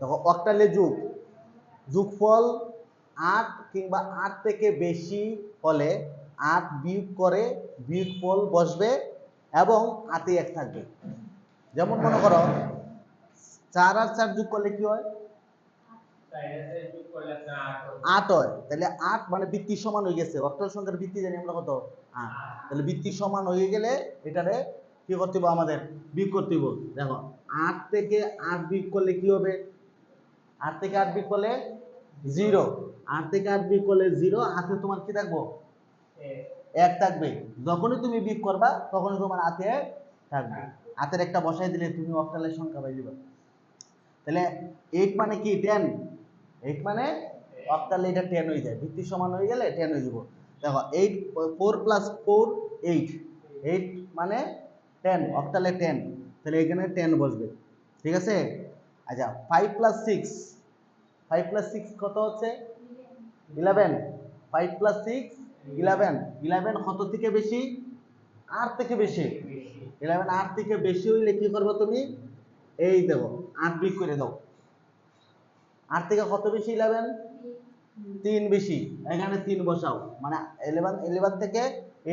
দেখো অক্টালে যোগফল 8 কিংবা 8 থেকে বেশি হলে 8 বিয়োগ করে বিয়োগফল বসবে এবং 8 1 থাকবে। যেমন মনে করো 4 আর 4 যোগ করলে কি হয়? 8 হয়। তাহলে 8 মানে বৃত্তির সমান হয়ে গেছে। অক্টাল সংখ্যার বৃত্তি জানি আমরা কত? 8। তাহলে বৃত্তির সমান হয়ে গেলে এটারে কি করতে হবে আমাদের? বিয়োগ করতে হবে। দেখো 8 থেকে 8 বিয়োগ করলে কি হবে? 8 থেকে 8 বিয়োগ করলে 0। 8 থেকে 8 বিয়োগ করলে 0, হাতে তোমার কি থাকবো? 1 থাকবে। যখনই তুমি বিয়োগ করবা তখনই তোমার হাতে থাকবে। হাতের একটা বসাই দিলে তুমি অক্টালের সংখ্যা পাই যাবে। তাহলে 8 মানে কি? 10। 8 মানে অক্টালে এটা 10 হয়ে যায়। ভিত্তি সমান হয়ে গেলে 10 হয়ে যাব। দেখো 8 4 + 4 8। 8 মানে 10, অক্টালে 10। তাহলে এখানে 10 বসবে। ঠিক আছে? আচ্ছা 5 + 6। 5 + 6 কত হচ্ছে? 11। 5 + 6 11। 11 কত থেকে বেশি? 8 থেকে বেশি। 11 8 থেকে বেশি হইলে কি করবে তুমি? এই দেখো 8 বিয়োগ করে দাও। 8 থেকে কত বেশি? 11 3 বেশি। এখানে 3 বসাও। মানে 11 থেকে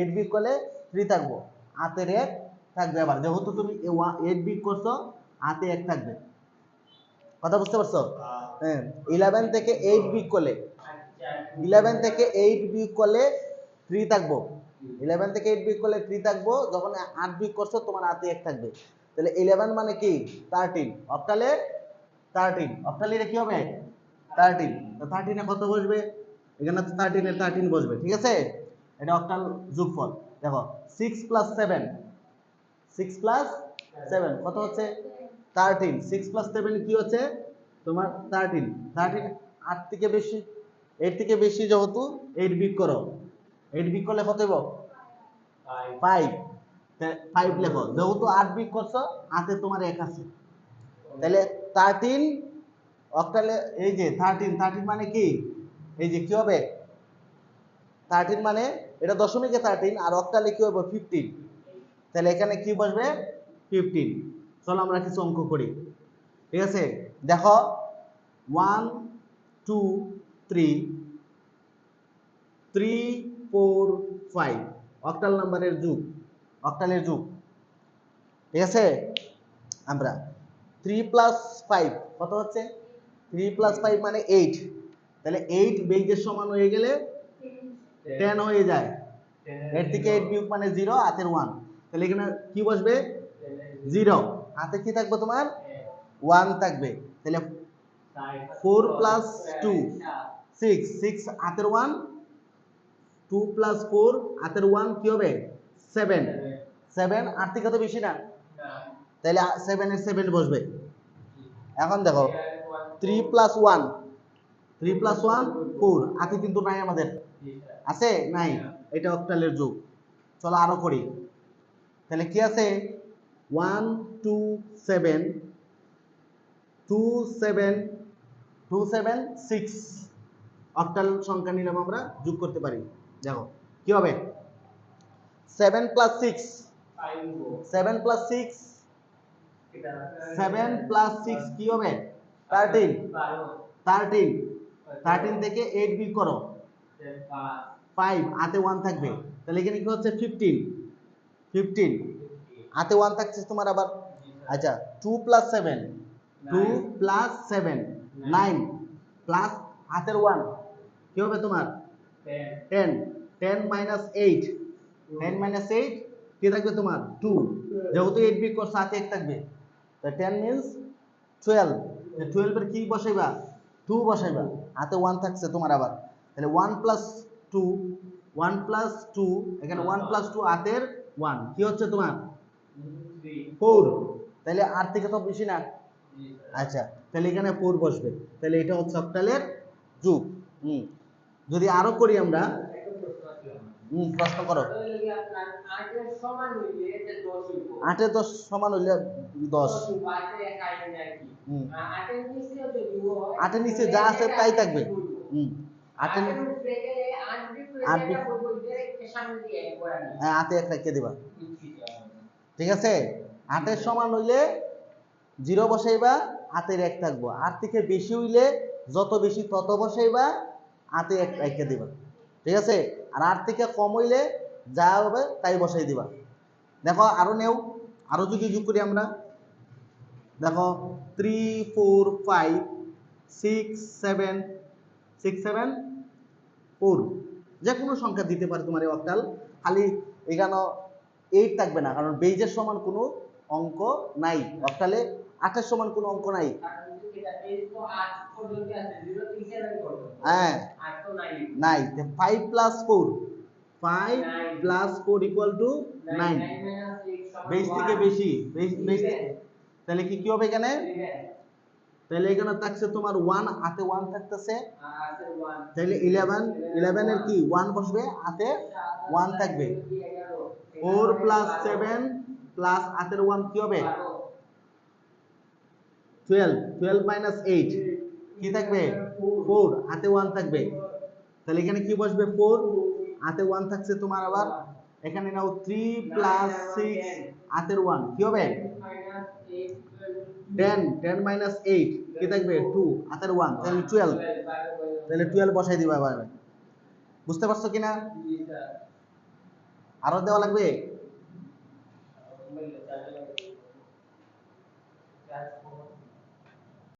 8 বিয়োগ করলে 3 থাকবো। হাতের 1 থাকবে। আবার যেহেতু তুমি 8 বিয়োগ করছো, হাতে 1 থাকবে। কথা বুঝতে পারছো? হ্যাঁ। 11 থেকে 8 বিয়োগ করলে 11 থেকে 8 বিয়োগ করলে 3 থাকবো। 11 থেকে 8 বিয়োগ করলে 3 থাকবো। যখন 8 বিয়োগ করছো তোমার হাতে 1 থাকবে। তাহলে 11 মানে কি? 13। অক্টালে 13। অক্টালে এটা কি হবে? 13। তো 13 এ কত বসবে? এখানে 13 এ 13 বসবে। ঠিক আছে? এটা অক্টাল যোগফল। দেখো 6 + 7। 6 + 7 কত হচ্ছে? 13। 6 + 7 কি হচ্ছে? তোমার 13। 13 8 থেকে বেশি। 8 থেকে বেশি যেহেতু 8 বিয়োগ করো। 8 বিয়োগ করলে কত হবে? 5। 5 লেখো। যেহেতু 8 বিয়োগ করছো, হাতে তোমার 1 আছে। তাহলে 13 অক্টালে এই যে 13 মানে কি? এই যে কি হবে? 13 মানে এটা দশমিকে 13 আর অক্টালে কি হবে? 15। তাহলে এখানে কি বসবে? 15। চলো আমরা কিছু অঙ্ক করি। ঠিক আছে? দেখো 1 2 3 3 4 5 অক্টাল নাম্বারের যোগ, অক্টালের যোগ। ঠিক আছে? আমরা 3 + 5 কত হচ্ছে? 3 + 5 মানে 8। তাহলে 8 বেজের সমান হয়ে গেলে 10 হয়ে যায়। 8 থেকে 8 বিয়োগ মানে 0, হাতের 1। তাহলে এখানে কি বসবে? 0। হাতে কি থাকবে তোমার? 1 থাকবে। তাহলে 4 + 2 6। 6 হাতের 1। 2 + 4 হাতের 1 কি হবে? 7। 7 8 থেকে তো বেশি না? তাহলে 7 এর 7 বসবে। এখন দেখো 3 + 1 3 + 1 4। হাতে কিন্তু নাই আমাদের। আছে? নাই। এটা অক্টালের যোগ। চলো আরো করি। তাহলে কি আছে? 1 2 7 2 7 2 7 6 অক্টাল সংখ্যা নিলাম আমরা, যোগ করতে পারি। দেখো কি হবে? 7 + 6 7 + 6 7 + 6 কি হবে? 13 13 13 থেকে 8 বিয়োগ করো 5, হাতে 1 থাকবে। তাহলে এখানে কি হচ্ছে? 15 15 হাতে 1 থাকছে তোমার আবার। আচ্ছা 2 + 7 2 + 7 9 প্লাস হাতের 1 কি হবে তোমার? 10 10 - 8 10 - 8 কি থাকবে তোমার? 2। যেহেতু 8 বিয়োগ করছো, হাতে 1 থাকবে। তো 10 মিন্স 12। 12 এর কি বসাইবা? 2 বসাইবা। হাতে 1 থাকছে তোমার আবার। তাহলে 1 + 2 1 + 2 এখানে 1 + 2 হাতের 1 কি হচ্ছে তোমার? 4। তাহলে 8 থেকে তো বেশি না? আচ্ছা তাহলে এখানে 4 বসবে। তাহলে এটা হচ্ছে অক্টালের যোগ। যদি আরো করি আমরা, প্রশ্ন করো। 8 এর সমান হইলে 10। 8 এর নিচে যা আছে তাই থাকবে। 8 এর হ্যাঁ, হাতে 1 রেখে দিবা। ঠিক আছে? 8 এর সমান হইলে জিরো বসাইবা হাতের এক থাকবো, আর থেকে বেশি হইলে যত বেশি তত বসাইবা হাতে এক রেখে দিবা, ঠিক আছে? আর আর থেকে কম হইলে যা হবে তাই বসাই দিবা। দেখো আরো নেও, আরো যদি যোগ করি আমরা, দেখো 3 4 5 6 7 6 7 4, যে কোনো সংখ্যা দিতে পারে তোমার এই অক্টাল, খালি এখানে 8 থাকবে না, কারণ বেজের সমান কোনো অঙ্ক নাই অক্টালে, 8 এর সমান কোনো অঙ্ক নাই। হ্যাঁ নাই, 5 plus 4, 5 plus 4 equal to 9, base থেকে বেশি, বেজ তাহলে কি কি হবে এখানে? তাহলে এখানে থাকছে তোমার 1, হাতে 1 থাকতেছে, তাহলে 11, 11 এর কি 1 বসবে, হাতে 1 থাকবে। 4 প্লাস 7 প্লাস হাতের 1 কি হবে? 12, 12 মাইনাস 8 কি থাকবে? 4, হাতে 1 থাকবে, তাহলে এখানে কি বসবে? 4, হাতে 1 থাকছে তোমার, আবার এখানে নাও 3 প্লাস 6 হাতের 1 কি হবে? 10, 10 মাইনাস 8 কি থাকবে? 2, হাতের 1, তাহলে 12, তাহলে 12 বসাই দিবা এবার। বুঝতে পারছো কিনা? আরো দেওয়া লাগবে?